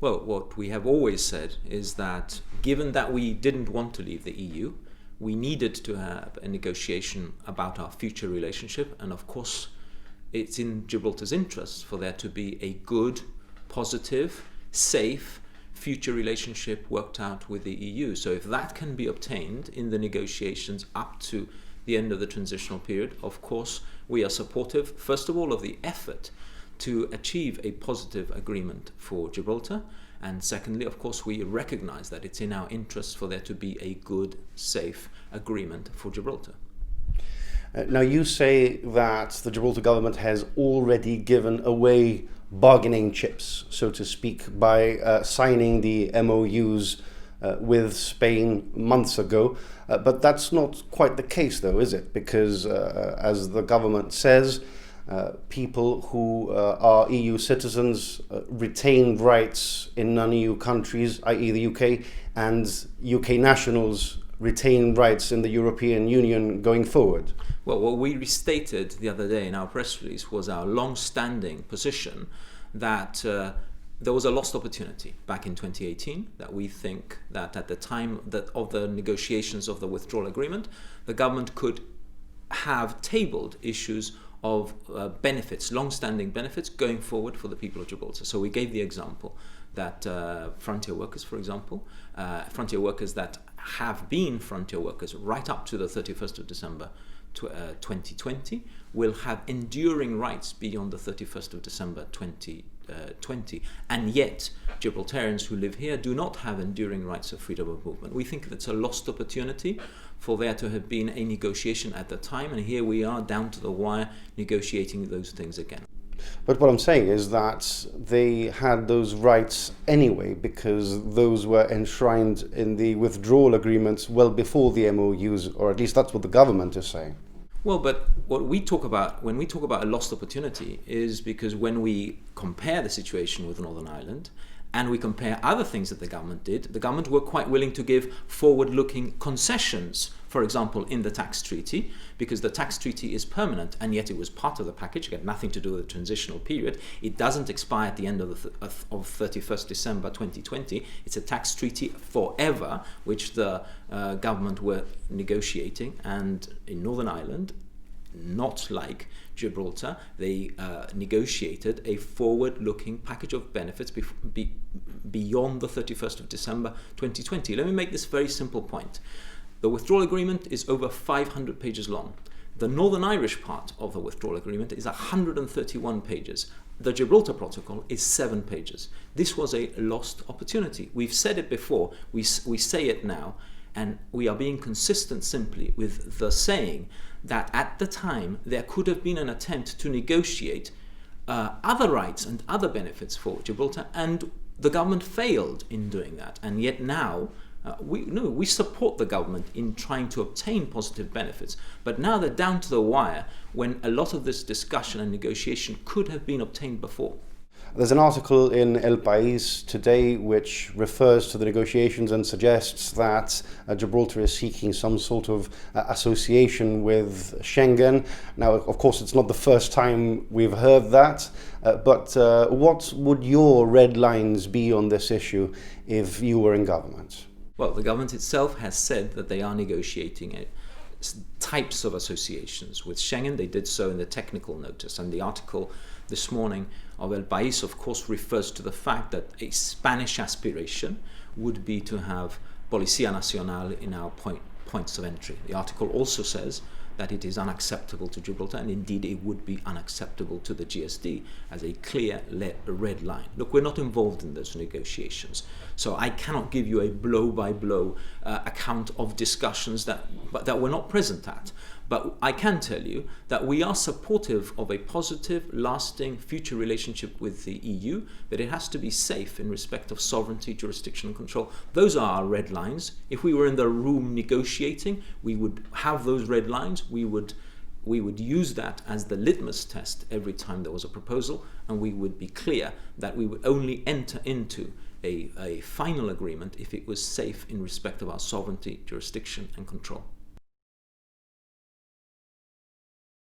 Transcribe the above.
Well, what we have always said is that given that we didn't want to leave the EU, we needed to have a negotiation about our future relationship, and of course it's in Gibraltar's interest for there to be a good, positive, safe future relationship worked out with the EU. So if that can be obtained in the negotiations up to the end of the transitional period, of course we are supportive, first of all, of the effort to achieve a positive agreement for Gibraltar, and secondly, of course, we recognize that it's in our interest for there to be a good, safe agreement for Gibraltar. Now, you say that the Gibraltar government has already given away bargaining chips, so to speak, by signing the MOUs with Spain months ago. But that's not quite the case, though, is it? Because, as the government says, people who are EU citizens retain rights in non-EU countries, i.e. the UK, and UK nationals retain rights in the European Union going forward. Well, what we restated the other day in our press release was our long-standing position that there was a lost opportunity back in 2018, that we think that at the time of the negotiations of the withdrawal agreement, the government could have tabled issues of benefits, long-standing benefits going forward for the people of Gibraltar. So we gave the example that frontier workers, for example, frontier workers that have been frontier workers right up to the 31st of December 2020 will have enduring rights beyond the 31st of December 2020. And yet, Gibraltarians who live here do not have enduring rights of freedom of movement. We think that it's a lost opportunity for there to have been a negotiation at the time, and here we are down to the wire negotiating those things again. But what I'm saying is that they had those rights anyway, because those were enshrined in the withdrawal agreements well before the MOUs, or at least that's what the government is saying. Well, but what we talk about when we talk about a lost opportunity is because when we compare the situation with Northern Ireland and we compare other things that the government were quite willing to give forward-looking concessions, for example, in the tax treaty, because the tax treaty is permanent, and yet it was part of the package. It had nothing to do with the transitional period. It doesn't expire at the end of 31st December 2020. It's a tax treaty forever, which the government were negotiating, and in Northern Ireland, not like Gibraltar, they negotiated a forward-looking package of benefits beyond the 31st of December 2020. Let me make this very simple point. The withdrawal agreement is over 500 pages long. The Northern Irish part of the withdrawal agreement is 131 pages. The Gibraltar Protocol is 7 pages. This was a lost opportunity. We've said it before, we say it now, and we are being consistent simply with the saying that at the time there could have been an attempt to negotiate other rights and other benefits for Gibraltar, and the government failed in doing that. And yet now we support the government in trying to obtain positive benefits, but now they're down to the wire when a lot of this discussion and negotiation could have been obtained before. There's an article in El País today which refers to the negotiations and suggests that Gibraltar is seeking some sort of association with Schengen. Now, of course, it's not the first time we've heard that, but what would your red lines be on this issue if you were in government? Well, the government itself has said that they are negotiating types of associations with Schengen. They did so in the technical notice, and the article this morning of El País, of course, refers to the fact that a Spanish aspiration would be to have Policía Nacional in our points of entry. The article also says that it is unacceptable to Gibraltar, and indeed it would be unacceptable to the GSD as a clear red line. Look, we're not involved in those negotiations, so I cannot give you a blow-by-blow account of discussions that we're not present at. But I can tell you that we are supportive of a positive, lasting future relationship with the EU, but it has to be safe in respect of sovereignty, jurisdiction and control. Those are our red lines. If we were in the room negotiating, we would have those red lines. We would use that as the litmus test every time there was a proposal, and we would be clear that we would only enter into a final agreement if it was safe in respect of our sovereignty, jurisdiction and control.